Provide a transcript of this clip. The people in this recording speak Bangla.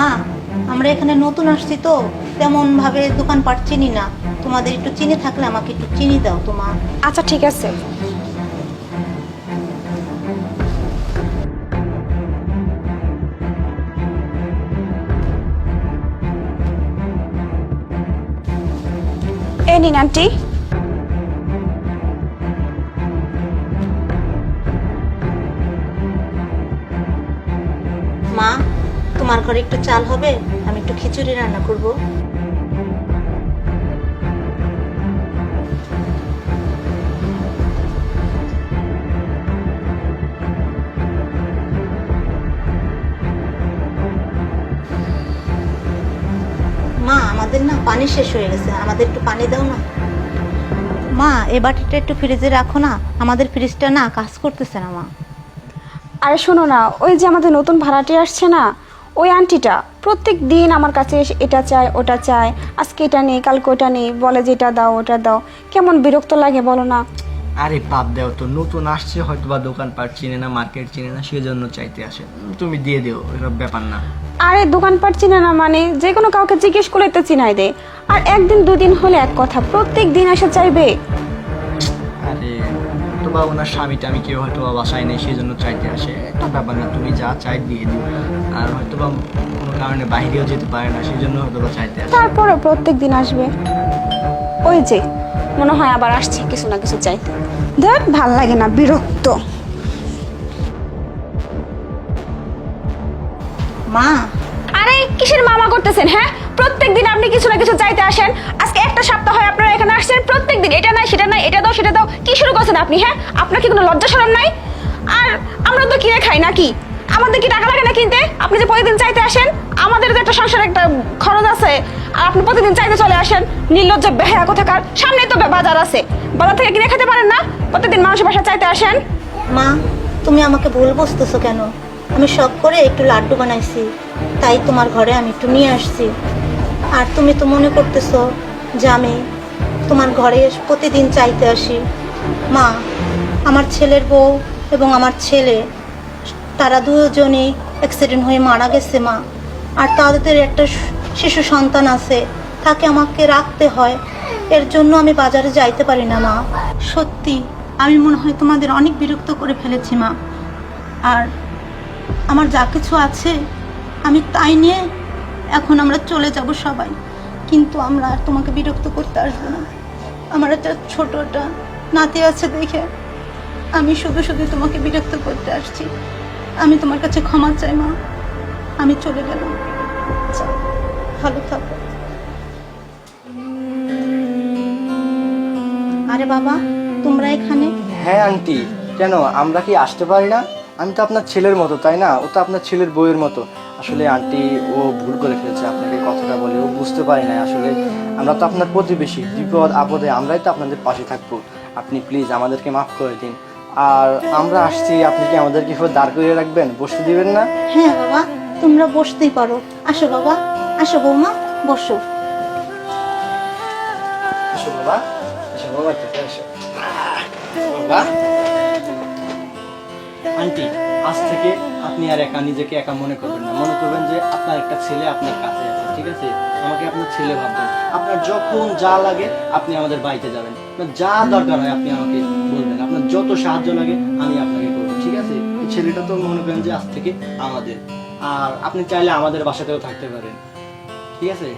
মা, আমরা এখানে নতুন আসছি তো তেমন ভাবে দোকানপাট চিনি না। তোমাদের একটু চিনি থাকলে আমাকে একটু চিনি দাও তোমা। আচ্ছা ঠিক আছে। এই নিন আন্টি। মা, তোমার ঘরে একটু চাল হবে? আমি একটু খিচুড়ি রান্না করব। মা, আমাদের না পানি শেষ হয়ে গেছে, আমাদের একটু পানি দাও না। মা, এই বাটিটা একটু ফ্রিজে রাখো না, আমাদের ফ্রিজটা না কাজ করতেছে না মা। আরে শোনো না, ওই যে আমাদের নতুন ভাড়াটে আসছে না, ওই আন্টিটা প্রত্যেক দিন আমার কাছে এসে এটা চায় ওটা চায়, আজকে এটা নেই কালকে ওটা নেই, বলে যে এটা দাও ওটা দাও। কেমন বিরক্ত লাগে বলো না। আরে বাদ দাও তো, নতুন আসছে হয়তো বা দোকানপাট চিনে না, মার্কেট চিনে না, সেজন্য চাইতে আসে। তুমি দিয়ে দিও, এসব ব্যাপার না। আরে দোকানপাট চিনে না মানে যে কোনো কাউকে জিজ্ঞেস করলে তো চিনাই দেয়। আর একদিন দুদিন হলে এক কথা, প্রত্যেক দিন এসে চাইবে। আরে তো বা ওনার স্বামীটা আমি কেউ হয়তো বা বাসায় নেই, সেজন্য চাইতে আসে, একটা ব্যাপার না। তুমি যা চাই দিয়ে দিও। আর হয়তো বা কোনো কারণে বাইরেও যেতে পারে না, সেই জন্য হয়তো বা চাইতে আসে। তারপরে প্রত্যেক দিন আসবে। ওই যে মনে হয় আবার আসছে কিছু না কিছু চাইতে। দেখ ভাল লাগে না, বিরক্ত। মা, আরে কিসের মামা করতেছেন? হ্যাঁ, প্রত্যেকদিন আপনি কিছু না কিছু চাইতে আসেন। আজকে একটা সপ্তাহ হয় আপনারা এখানে আসছেন, প্রত্যেকদিন এটা নাই সেটা নাই, এটা দাও সেটা দাও। কি শুরু করছেন আপনি? হ্যাঁ, আপনার কি কোনো লজ্জা শরম নাই? আর আমরা তো কিনে খাই নাকি? আমাদের কি টাকা লাগে না কিনতে? আপনি যে প্রতিদিন চাইতে আসেন, আমাদের তো একটা সংসারে একটা খরচ আছে, আর আপনি প্রতিদিন চাইতে চলে আসেন। নির্লজ্জ বেহায়া কোথাকার। সামনেই তো বাজার আছে, বাজার থেকে কিনে খেতে পারেন না? প্রত্যেকদিন মানুষের বাসায় চাইতে আসেন। মা, তুমি আমাকে ভুল বুঝতেছো কেন? আমি শখ করে একটু লাড্ডু বানাইছি, তাই তোমার ঘরে আমি একটু নিয়ে আসছি। আর তুমি তো মনে করতেছো যে আমি তোমার ঘরে প্রতিদিন চাইতে আসি। মা, আমার ছেলের বউ এবং আমার ছেলে, তারা দুজনেই অ্যাক্সিডেন্ট হয়ে মারা গেছে মা। আর তাদের একটা শিশু সন্তান আছে, তাকে আমাকে রাখতে হয়। এর জন্য আমি বাজারে যাইতে পারি না মা। সত্যি আমি মনে হয় তোমাদের অনেক বিরক্ত করে ফেলেছি মা। আর আমার যা কিছু আছে আমি তাই নিয়ে এখন আমরা চলে যাব সবাই, কিন্তু আমরা আর তোমাকে বিরক্ত করতে আসবো না। আমার একটা ছোটটা নাতি আছে দেখে আমি শুধু শুধু তোমাকে বিরক্ত করতে আসছি। আমি তোমার কাছে ক্ষমা চাই মা, আমি চলে গেলাম। যাও, ভালো থাকো। আরে বাবা, তোমরা এখানে? হ্যাঁ আন্টি, কেন আমরা কি আসতে পারি না? আমি তো আপনার ছেলের মতো, তাই না? ও তো আপনার ছেলের বউয়ের মতো। আসলে আন্টি ও ভুল করে ফেলেছে, আপনাকে কথাটা বলে ও বুঝতে পারি না। আসলে আমরা তো আপনার প্রতিবেশী, বিপদ আপদে আমরাই তো আপনাদের পাশে থাকবো। আপনি প্লিজ আমাদেরকে মাফ করে দিন। আর আমরা আসছি, আপনি কি আমাদেরকে এভাবে দাঁড় করিয়ে রাখবেন? বসতে দিবেন না? হ্যাঁ বাবা, তোমরা বসতেই পারো। আসো বাবা, আসো বৌমা, বসো। আসো বাবা, আসো বাবা, আসো বাবা। আন্টি, আজ থেকে আপনি আর একা নিজেকে একা মনে করবেন না। মনে করবেন যে আপনার একটা ছেলে আপনার কাছে আছে, ঠিক আছে? আমাকে আপনার ছেলে ভাববেন। আপনার যখন যা লাগে আপনি আমাদের বাড়িতে যাবেন, আপনার যা দরকার হয় আপনি আমাকে বলবেন, আপনার যত সাহায্য লাগে আমি আপনাকে করবো, ঠিক আছে? এই ছেলেটা তো মনে করেন যে আজ থেকে আমাদের। আর আপনি চাইলে আমাদের বাসাতেও থাকতে পারেন, ঠিক আছে?